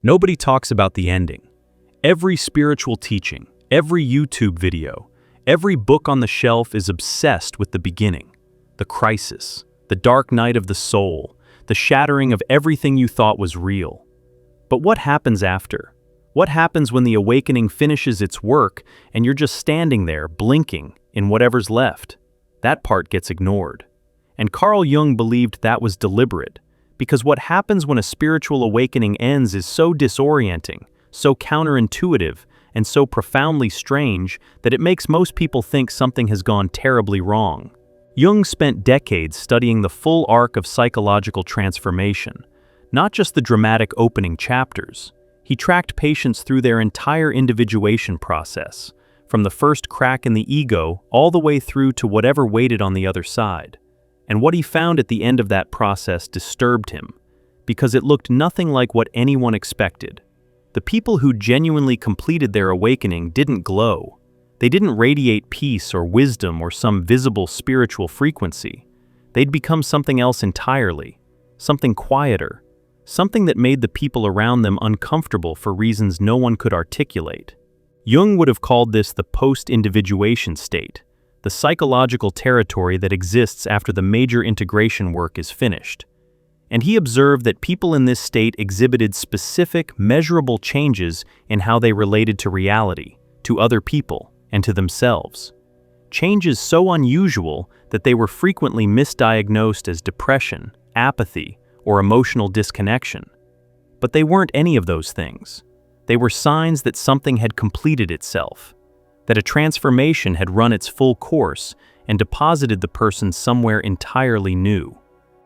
Nobody talks about the ending. Every spiritual teaching, every YouTube video, every book on the shelf is obsessed with the beginning, the crisis, the dark night of the soul, the shattering of everything you thought was real. But what happens after? What happens when the awakening finishes its work and you're just standing there, blinking, in whatever's left? That part gets ignored. And Carl Jung believed that was deliberate, because what happens when a spiritual awakening ends is so disorienting, so counterintuitive, and so profoundly strange that it makes most people think something has gone terribly wrong. Jung spent decades studying the full arc of psychological transformation, not just the dramatic opening chapters. He tracked patients through their entire individuation process, from the first crack in the ego all the way through to whatever waited on the other side. And what he found at the end of that process disturbed him, because it looked nothing like what anyone expected. The people who genuinely completed their awakening didn't glow. They didn't radiate peace or wisdom or some visible spiritual frequency. They'd become something else entirely, something quieter, something that made the people around them uncomfortable for reasons no one could articulate. Jung would have called this the post-individuation state, the psychological territory that exists after the major integration work is finished. And he observed that people in this state exhibited specific, measurable changes in how they related to reality, to other people, and to themselves. Changes so unusual that they were frequently misdiagnosed as depression, apathy, or emotional disconnection. But they weren't any of those things. They were signs that something had completed itself, that a transformation had run its full course and deposited the person somewhere entirely new.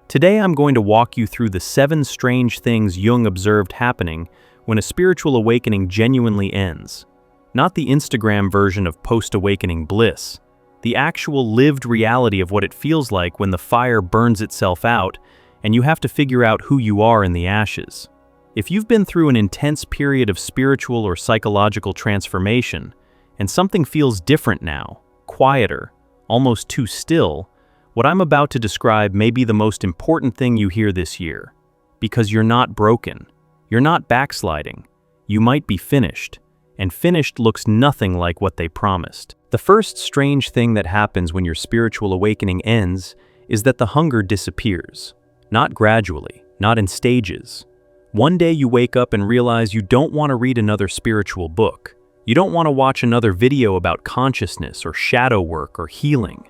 Today I'm going to walk you through the 7 strange things Jung observed happening when a spiritual awakening genuinely ends. Not the Instagram version of post-awakening bliss, the actual lived reality of what it feels like when the fire burns itself out and you have to figure out who you are in the ashes. If you've been through an intense period of spiritual or psychological transformation, and something feels different now, quieter, almost too still, what I'm about to describe may be the most important thing you hear this year. Because you're not broken. You're not backsliding. You might be finished. And finished looks nothing like what they promised. The first strange thing that happens when your spiritual awakening ends is that the hunger disappears. Not gradually, not in stages. One day you wake up and realize you don't want to read another spiritual book. You don't want to watch another video about consciousness or shadow work or healing.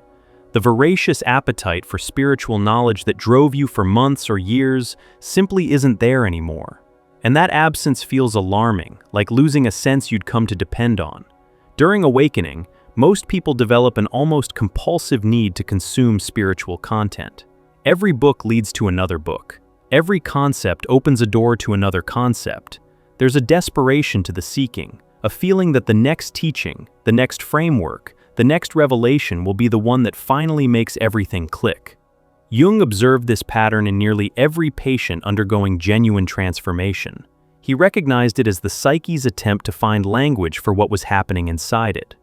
The voracious appetite for spiritual knowledge that drove you for months or years simply isn't there anymore. And that absence feels alarming, like losing a sense you'd come to depend on. During awakening, most people develop an almost compulsive need to consume spiritual content. Every book leads to another book. Every concept opens a door to another concept. There's a desperation to the seeking, a feeling that the next teaching, the next framework, the next revelation will be the one that finally makes everything click. Jung observed this pattern in nearly every patient undergoing genuine transformation. He recognized it as the psyche's attempt to find language for what was happening inside it.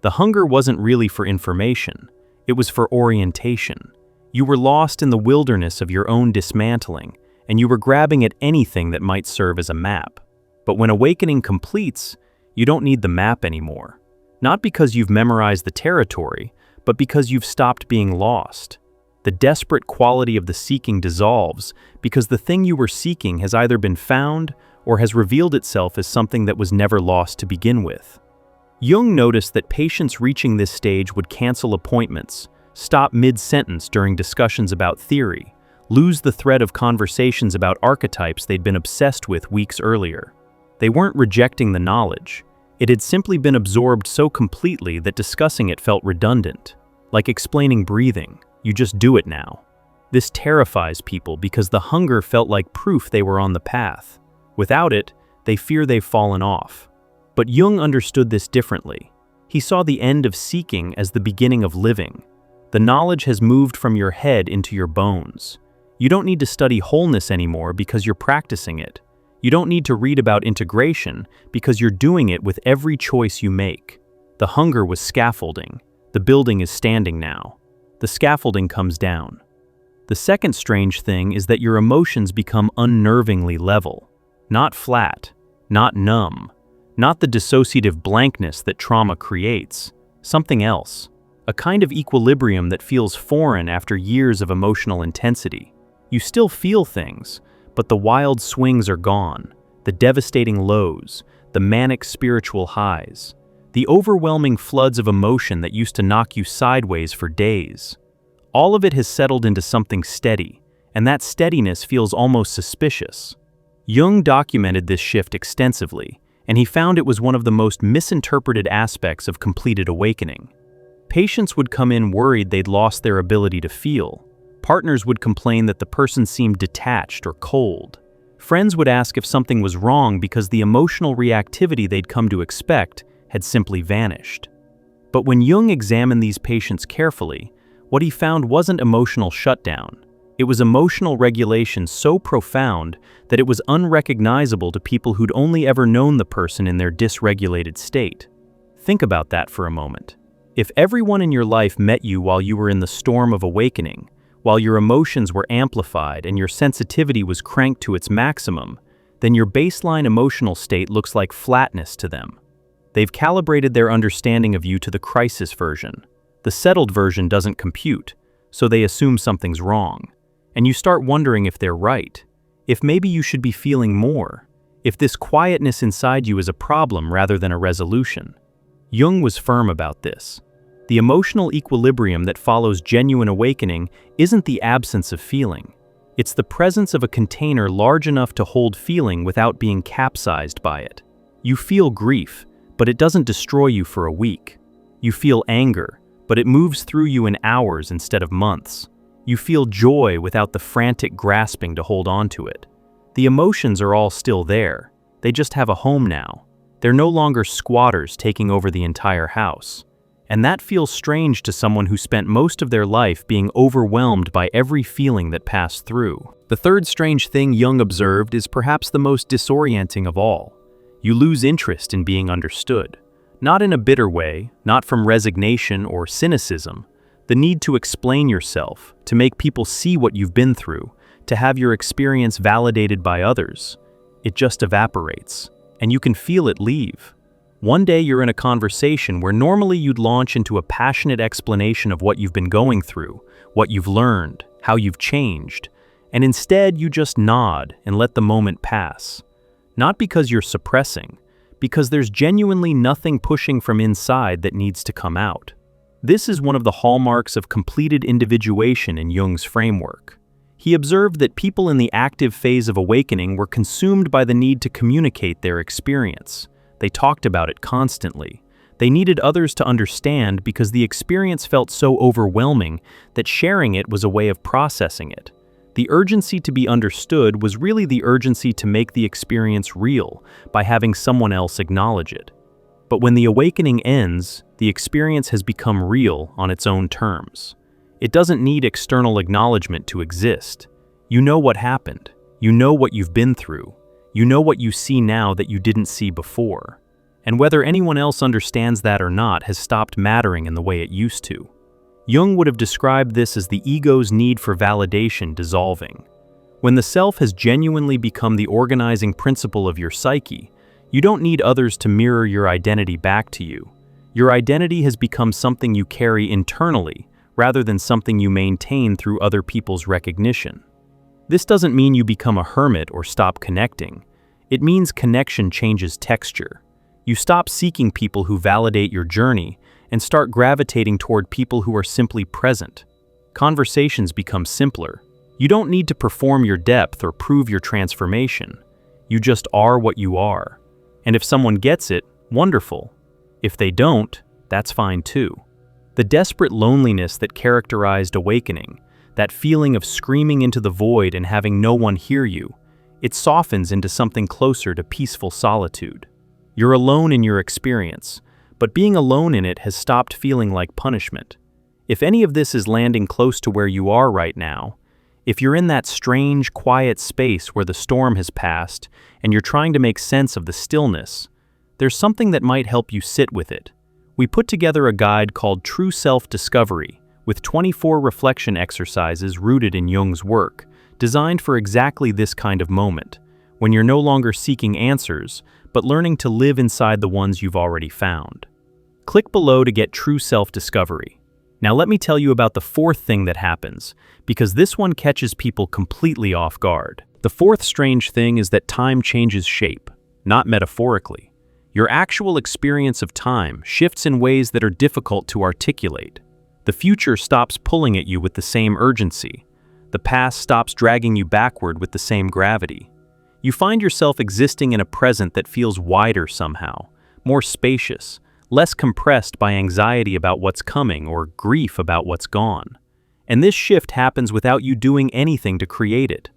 The hunger wasn't really for information, it was for orientation. You were lost in the wilderness of your own dismantling, and you were grabbing at anything that might serve as a map. But when awakening completes, you don't need the map anymore. Not because you've memorized the territory, but because you've stopped being lost. The desperate quality of the seeking dissolves because the thing you were seeking has either been found or has revealed itself as something that was never lost to begin with. Jung noticed that patients reaching this stage would cancel appointments, stop mid-sentence during discussions about theory, lose the thread of conversations about archetypes they'd been obsessed with weeks earlier. They weren't rejecting the knowledge. It had simply been absorbed so completely that discussing it felt redundant. Like explaining breathing, you just do it now. This terrifies people because the hunger felt like proof they were on the path. Without it, they fear they've fallen off. But Jung understood this differently. He saw the end of seeking as the beginning of living. The knowledge has moved from your head into your bones. You don't need to study wholeness anymore because you're practicing it. You don't need to read about integration because you're doing it with every choice you make. The hunger was scaffolding. The building is standing now. The scaffolding comes down. The second strange thing is that your emotions become unnervingly level. Not flat, not numb, not the dissociative blankness that trauma creates. Something else. A kind of equilibrium that feels foreign after years of emotional intensity. You still feel things, but the wild swings are gone, the devastating lows, the manic spiritual highs, the overwhelming floods of emotion that used to knock you sideways for days. All of it has settled into something steady, and that steadiness feels almost suspicious. Jung documented this shift extensively, and he found it was one of the most misinterpreted aspects of completed awakening. Patients would come in worried they'd lost their ability to feel. Partners would complain that the person seemed detached or cold. Friends would ask if something was wrong because the emotional reactivity they'd come to expect had simply vanished. But when Jung examined these patients carefully, what he found wasn't emotional shutdown. It was emotional regulation so profound that it was unrecognizable to people who'd only ever known the person in their dysregulated state. Think about that for a moment. If everyone in your life met you while you were in the storm of awakening, while your emotions were amplified and your sensitivity was cranked to its maximum, then your baseline emotional state looks like flatness to them. They've calibrated their understanding of you to the crisis version. The settled version doesn't compute, so they assume something's wrong. And you start wondering if they're right, if maybe you should be feeling more, if this quietness inside you is a problem rather than a resolution. Jung was firm about this. The emotional equilibrium that follows genuine awakening isn't the absence of feeling. It's the presence of a container large enough to hold feeling without being capsized by it. You feel grief, but it doesn't destroy you for a week. You feel anger, but it moves through you in hours instead of months. You feel joy without the frantic grasping to hold on to it. The emotions are all still there. They just have a home now. They're no longer squatters taking over the entire house. And that feels strange to someone who spent most of their life being overwhelmed by every feeling that passed through. The third strange thing Jung observed is perhaps the most disorienting of all. You lose interest in being understood. Not in a bitter way, not from resignation or cynicism. The need to explain yourself, to make people see what you've been through, to have your experience validated by others. It just evaporates, and you can feel it leave. One day you're in a conversation where normally you'd launch into a passionate explanation of what you've been going through, what you've learned, how you've changed, and instead you just nod and let the moment pass. Not because you're suppressing, because there's genuinely nothing pushing from inside that needs to come out. This is one of the hallmarks of completed individuation in Jung's framework. He observed that people in the active phase of awakening were consumed by the need to communicate their experience. They talked about it constantly. They needed others to understand because the experience felt so overwhelming that sharing it was a way of processing it. The urgency to be understood was really the urgency to make the experience real by having someone else acknowledge it. But when the awakening ends, the experience has become real on its own terms. It doesn't need external acknowledgement to exist. You know what happened. You know what you've been through. You know what you see now that you didn't see before. And whether anyone else understands that or not has stopped mattering in the way it used to. Jung would have described this as the ego's need for validation dissolving. When the self has genuinely become the organizing principle of your psyche, you don't need others to mirror your identity back to you. Your identity has become something you carry internally, rather than something you maintain through other people's recognition. This doesn't mean you become a hermit or stop connecting. It means connection changes texture. You stop seeking people who validate your journey and start gravitating toward people who are simply present. Conversations become simpler. You don't need to perform your depth or prove your transformation. You just are what you are. And if someone gets it, wonderful. If they don't, that's fine too. The desperate loneliness that characterized awakening, that feeling of screaming into the void and having no one hear you, it softens into something closer to peaceful solitude. You're alone in your experience, but being alone in it has stopped feeling like punishment. If any of this is landing close to where you are right now, if you're in that strange, quiet space where the storm has passed and you're trying to make sense of the stillness, there's something that might help you sit with it. We put together a guide called True Self-Discovery, with 24 reflection exercises rooted in Jung's work, designed for exactly this kind of moment, when you're no longer seeking answers, but learning to live inside the ones you've already found. Click below to get true self-discovery. Now let me tell you about the fourth thing that happens, because this one catches people completely off guard. The fourth strange thing is that time changes shape, not metaphorically. Your actual experience of time shifts in ways that are difficult to articulate. The future stops pulling at you with the same urgency. The past stops dragging you backward with the same gravity. You find yourself existing in a present that feels wider somehow, more spacious, less compressed by anxiety about what's coming or grief about what's gone. And this shift happens without you doing anything to create it.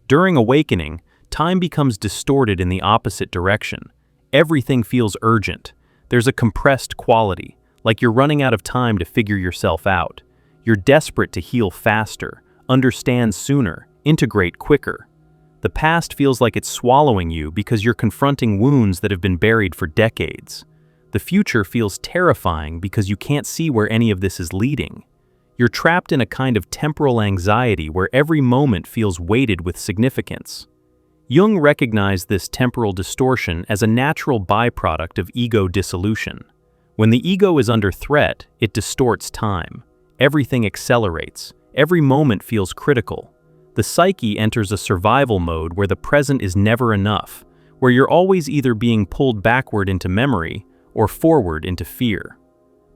During awakening, time becomes distorted in the opposite direction. Everything feels urgent. There's a compressed quality, like you're running out of time to figure yourself out. You're desperate to heal faster, understand sooner, integrate quicker. The past feels like it's swallowing you because you're confronting wounds that have been buried for decades. The future feels terrifying because you can't see where any of this is leading. You're trapped in a kind of temporal anxiety where every moment feels weighted with significance. Jung recognized this temporal distortion as a natural byproduct of ego dissolution. When the ego is under threat, it distorts time. Everything accelerates. Every moment feels critical. The psyche enters a survival mode where the present is never enough, where you're always either being pulled backward into memory or forward into fear.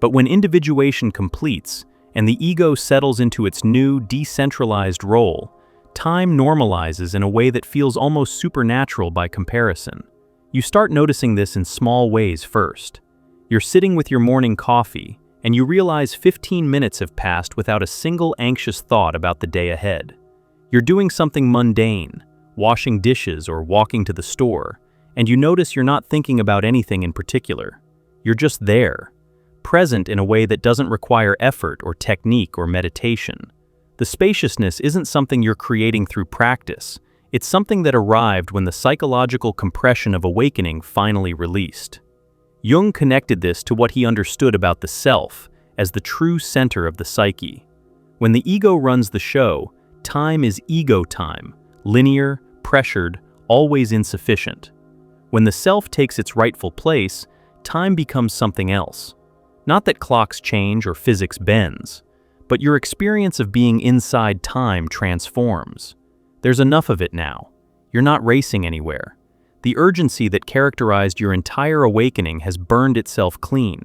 But when individuation completes and the ego settles into its new, decentralized role, time normalizes in a way that feels almost supernatural by comparison. You start noticing this in small ways first. You're sitting with your morning coffee, and you realize 15 minutes have passed without a single anxious thought about the day ahead. You're doing something mundane, washing dishes or walking to the store, and you notice you're not thinking about anything in particular. You're just there, present in a way that doesn't require effort or technique or meditation. The spaciousness isn't something you're creating through practice. It's something that arrived when the psychological compression of awakening finally released. Jung connected this to what he understood about the self as the true center of the psyche. When the ego runs the show, time is ego time, linear, pressured, always insufficient. When the self takes its rightful place, time becomes something else. Not that clocks change or physics bends, but your experience of being inside time transforms. There's enough of it now. You're not racing anywhere. The urgency that characterized your entire awakening has burned itself clean,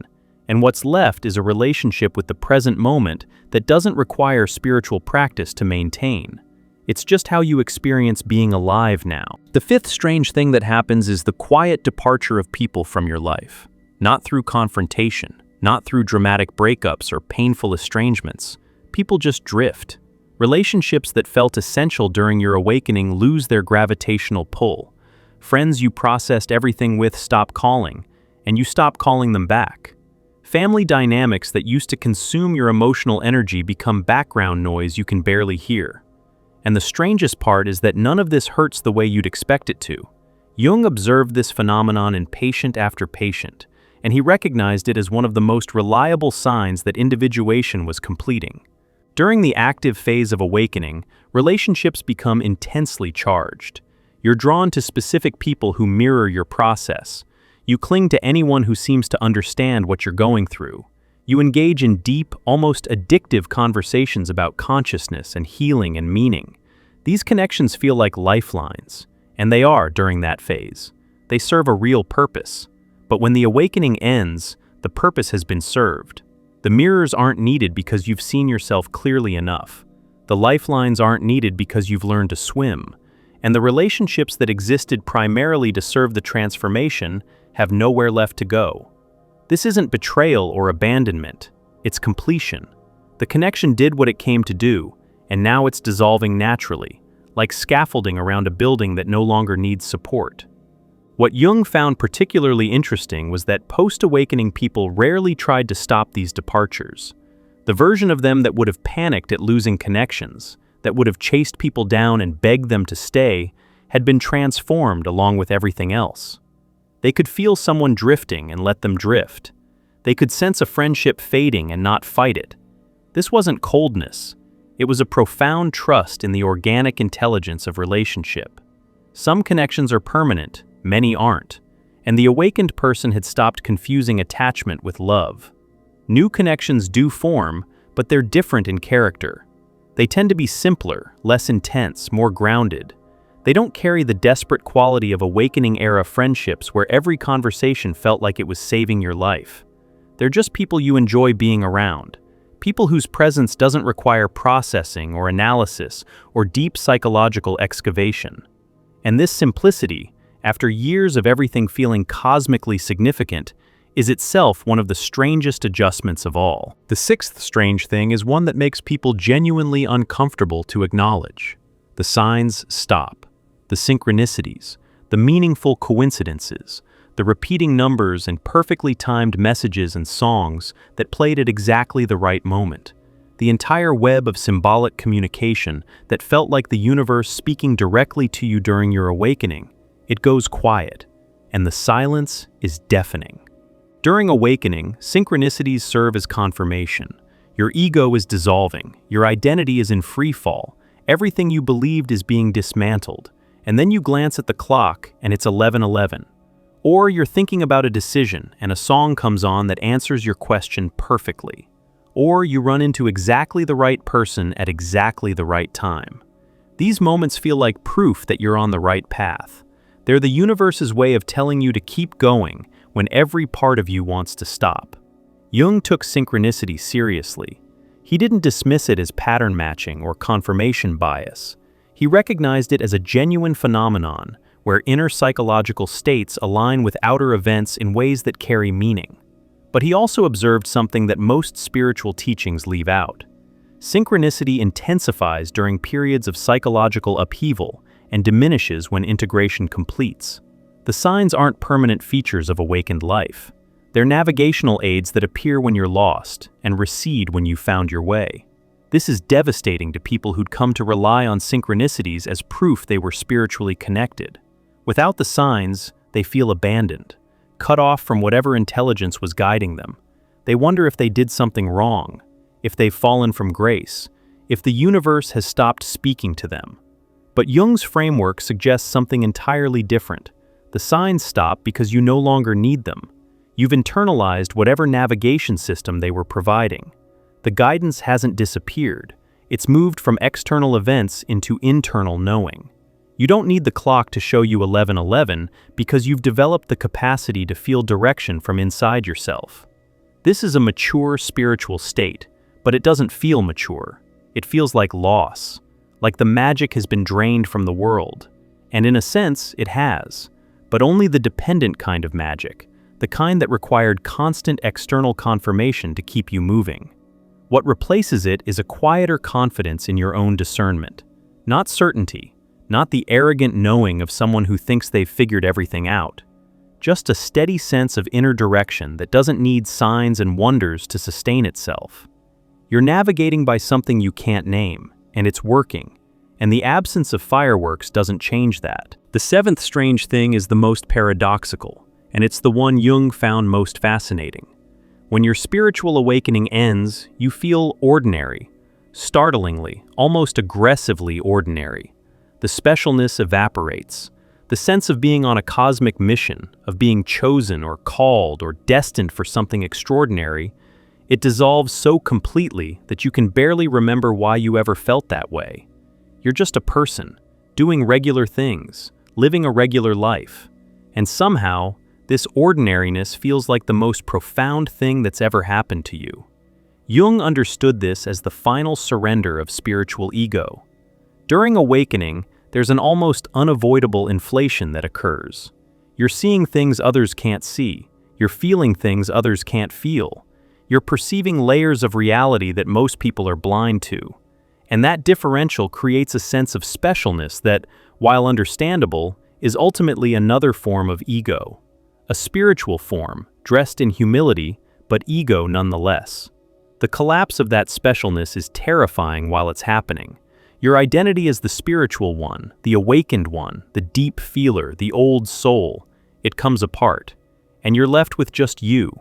and what's left is a relationship with the present moment that doesn't require spiritual practice to maintain. It's just how you experience being alive now. The fifth strange thing that happens is the quiet departure of people from your life. Not through confrontation, not through dramatic breakups or painful estrangements. People just drift. Relationships that felt essential during your awakening lose their gravitational pull. Friends you processed everything with stop calling, and you stop calling them back. Family dynamics that used to consume your emotional energy become background noise you can barely hear. And the strangest part is that none of this hurts the way you'd expect it to. Jung observed this phenomenon in patient after patient, and he recognized it as one of the most reliable signs that individuation was completing. During the active phase of awakening, relationships become intensely charged. You're drawn to specific people who mirror your process. You cling to anyone who seems to understand what you're going through. You engage in deep, almost addictive conversations about consciousness and healing and meaning. These connections feel like lifelines, and they are during that phase. They serve a real purpose. But when the awakening ends, the purpose has been served. The mirrors aren't needed because you've seen yourself clearly enough. The lifelines aren't needed because you've learned to swim. And the relationships that existed primarily to serve the transformation have nowhere left to go. This isn't betrayal or abandonment, it's completion. The connection did what it came to do, and now it's dissolving naturally, like scaffolding around a building that no longer needs support. What Jung found particularly interesting was that post-awakening people rarely tried to stop these departures. The version of them that would have panicked at losing connections, that would have chased people down and begged them to stay, had been transformed along with everything else. They could feel someone drifting and let them drift. They could sense a friendship fading and not fight it. This wasn't coldness. It was a profound trust in the organic intelligence of relationship. Some connections are permanent, many aren't, and the awakened person had stopped confusing attachment with love. New connections do form, but they're different in character. They tend to be simpler, less intense, more grounded. They don't carry the desperate quality of awakening-era friendships where every conversation felt like it was saving your life. They're just people you enjoy being around. People whose presence doesn't require processing or analysis or deep psychological excavation. And this simplicity, after years of everything feeling cosmically significant, is itself one of the strangest adjustments of all. The sixth strange thing is one that makes people genuinely uncomfortable to acknowledge. The signs stop. The synchronicities, the meaningful coincidences, the repeating numbers and perfectly timed messages and songs that played at exactly the right moment. The entire web of symbolic communication that felt like the universe speaking directly to you during your awakening. It goes quiet, and the silence is deafening. During awakening, synchronicities serve as confirmation. Your ego is dissolving, your identity is in free fall, everything you believed is being dismantled, and then you glance at the clock and it's 11:11. Or you're thinking about a decision and a song comes on that answers your question perfectly. Or you run into exactly the right person at exactly the right time. These moments feel like proof that you're on the right path. They're the universe's way of telling you to keep going when every part of you wants to stop. Jung took synchronicity seriously. He didn't dismiss it as pattern matching or confirmation bias. He recognized it as a genuine phenomenon where inner psychological states align with outer events in ways that carry meaning. But he also observed something that most spiritual teachings leave out. Synchronicity intensifies during periods of psychological upheaval and diminishes when integration completes. The signs aren't permanent features of awakened life. They're navigational aids that appear when you're lost and recede when you've found your way. This is devastating to people who'd come to rely on synchronicities as proof they were spiritually connected. Without the signs, they feel abandoned, cut off from whatever intelligence was guiding them. They wonder if they did something wrong, if they've fallen from grace, if the universe has stopped speaking to them. But Jung's framework suggests something entirely different. The signs stop because you no longer need them. You've internalized whatever navigation system they were providing. The guidance hasn't disappeared. It's moved from external events into internal knowing. You don't need the clock to show you 11:11 because you've developed the capacity to feel direction from inside yourself. This is a mature spiritual state, but it doesn't feel mature. It feels like loss, like the magic has been drained from the world. And in a sense, it has, but only the dependent kind of magic, the kind that required constant external confirmation to keep you moving. What replaces it is a quieter confidence in your own discernment. Not certainty, not the arrogant knowing of someone who thinks they've figured everything out. Just a steady sense of inner direction that doesn't need signs and wonders to sustain itself. You're navigating by something you can't name, and it's working, and the absence of fireworks doesn't change that. The seventh strange thing is the most paradoxical, and it's the one Jung found most fascinating. When your spiritual awakening ends, you feel ordinary, startlingly, almost aggressively ordinary. The specialness evaporates. The sense of being on a cosmic mission, of being chosen or called or destined for something extraordinary, it dissolves so completely that you can barely remember why you ever felt that way. You're just a person, doing regular things, living a regular life. And somehow, this ordinariness feels like the most profound thing that's ever happened to you. Jung understood this as the final surrender of spiritual ego. During awakening, there's an almost unavoidable inflation that occurs. You're seeing things others can't see. You're feeling things others can't feel. You're perceiving layers of reality that most people are blind to. And that differential creates a sense of specialness that, while understandable, is ultimately another form of ego. A spiritual form, dressed in humility, but ego nonetheless. The collapse of that specialness is terrifying while it's happening. Your identity is the spiritual one, the awakened one, the deep feeler, the old soul. It comes apart, and you're left with just you.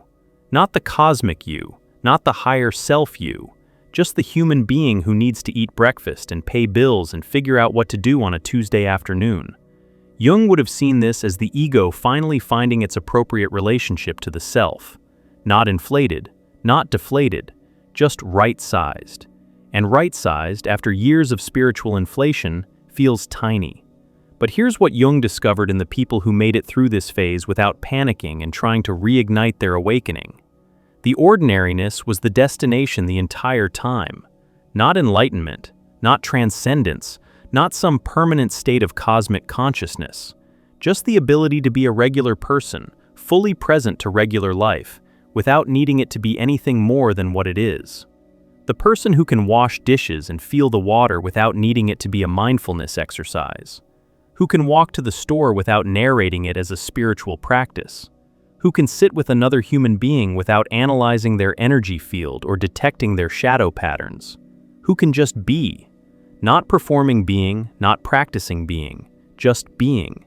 Not the cosmic you, not the higher self you, just the human being who needs to eat breakfast and pay bills and figure out what to do on a Tuesday afternoon. Jung would have seen this as the ego finally finding its appropriate relationship to the self. Not inflated, not deflated, just right-sized. And right-sized, after years of spiritual inflation, feels tiny. But here's what Jung discovered in the people who made it through this phase without panicking and trying to reignite their awakening. The ordinariness was the destination the entire time. Not enlightenment, not transcendence, not some permanent state of cosmic consciousness. Just the ability to be a regular person, fully present to regular life, without needing it to be anything more than what it is. The person who can wash dishes and feel the water without needing it to be a mindfulness exercise. Who can walk to the store without narrating it as a spiritual practice. Who can sit with another human being without analyzing their energy field or detecting their shadow patterns. Who can just be. Not performing being, not practicing being, just being.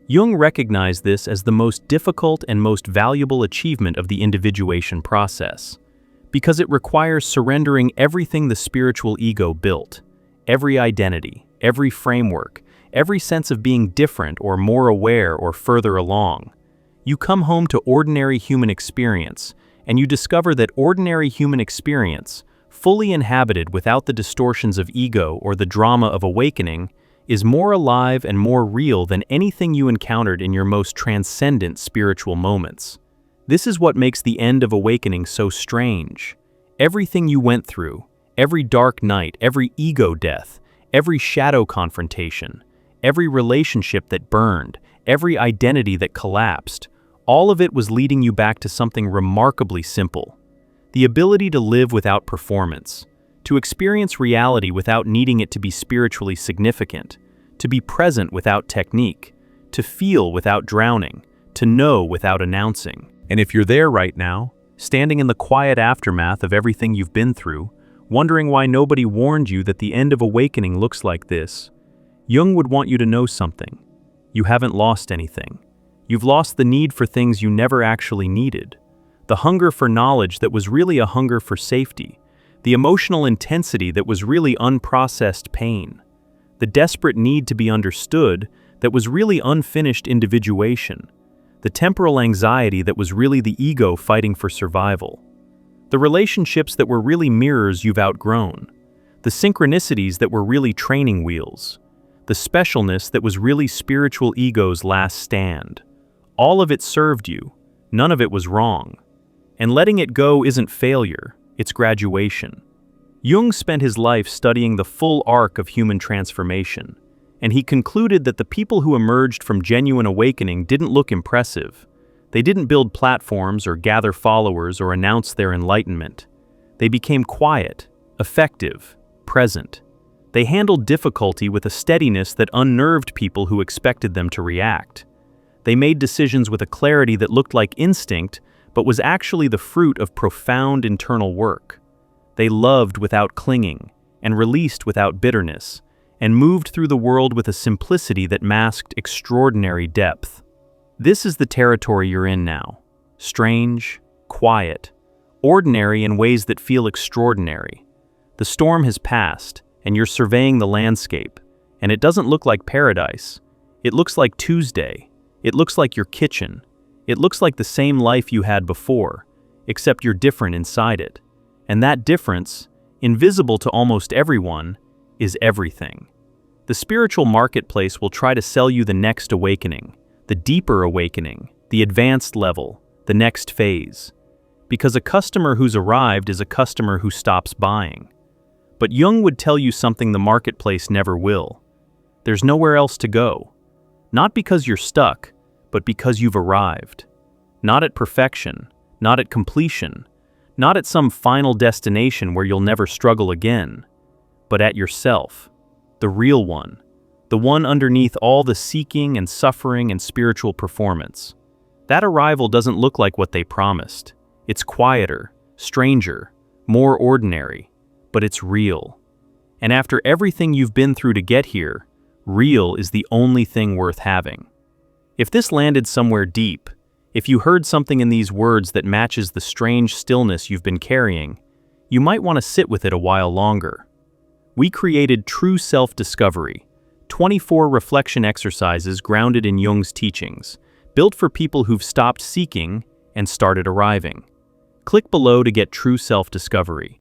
Jung recognized this as the most difficult and most valuable achievement of the individuation process, because it requires surrendering everything the spiritual ego built, every identity, every framework, every sense of being different or more aware or further along. You come home to ordinary human experience, and you discover that ordinary human experience, fully inhabited without the distortions of ego or the drama of awakening, is more alive and more real than anything you encountered in your most transcendent spiritual moments. This is what makes the end of awakening so strange. Everything you went through, every dark night, every ego death, every shadow confrontation, every relationship that burned, every identity that collapsed, all of it was leading you back to something remarkably simple. The ability to live without performance, to experience reality without needing it to be spiritually significant, to be present without technique, to feel without drowning, to know without announcing. And if you're there right now, standing in the quiet aftermath of everything you've been through, wondering why nobody warned you that the end of awakening looks like this, Jung would want you to know something. You haven't lost anything. You've lost the need for things you never actually needed. The hunger for knowledge that was really a hunger for safety. The emotional intensity that was really unprocessed pain. The desperate need to be understood that was really unfinished individuation. The temporal anxiety that was really the ego fighting for survival. The relationships that were really mirrors you've outgrown. The synchronicities that were really training wheels. The specialness that was really spiritual ego's last stand. All of it served you. None of it was wrong. And letting it go isn't failure, it's graduation. Jung spent his life studying the full arc of human transformation, and he concluded that the people who emerged from genuine awakening didn't look impressive. They didn't build platforms or gather followers or announce their enlightenment. They became quiet, effective, present. They handled difficulty with a steadiness that unnerved people who expected them to react. They made decisions with a clarity that looked like instinct, but was actually the fruit of profound internal work. They loved without clinging, and released without bitterness, and moved through the world with a simplicity that masked extraordinary depth. This is the territory you're in now. Strange, quiet, ordinary in ways that feel extraordinary. The storm has passed, and you're surveying the landscape, and it doesn't look like paradise. It looks like Tuesday. It looks like your kitchen. It looks like the same life you had before, except you're different inside it. And that difference, invisible to almost everyone, is everything. The spiritual marketplace will try to sell you the next awakening, the deeper awakening, the advanced level, the next phase. Because a customer who's arrived is a customer who stops buying. But Jung would tell you something the marketplace never will. There's nowhere else to go. Not because you're stuck, but because you've arrived. Not at perfection, not at completion, not at some final destination where you'll never struggle again, but at yourself, the real one, the one underneath all the seeking and suffering and spiritual performance. That arrival doesn't look like what they promised. It's quieter, stranger, more ordinary, but it's real. And after everything you've been through to get here, real is the only thing worth having. If this landed somewhere deep, if you heard something in these words that matches the strange stillness you've been carrying, you might want to sit with it a while longer. We created true self-discovery, 24 reflection exercises grounded in Jung's teachings, built for people who've stopped seeking and started arriving. Click below to get true self-discovery.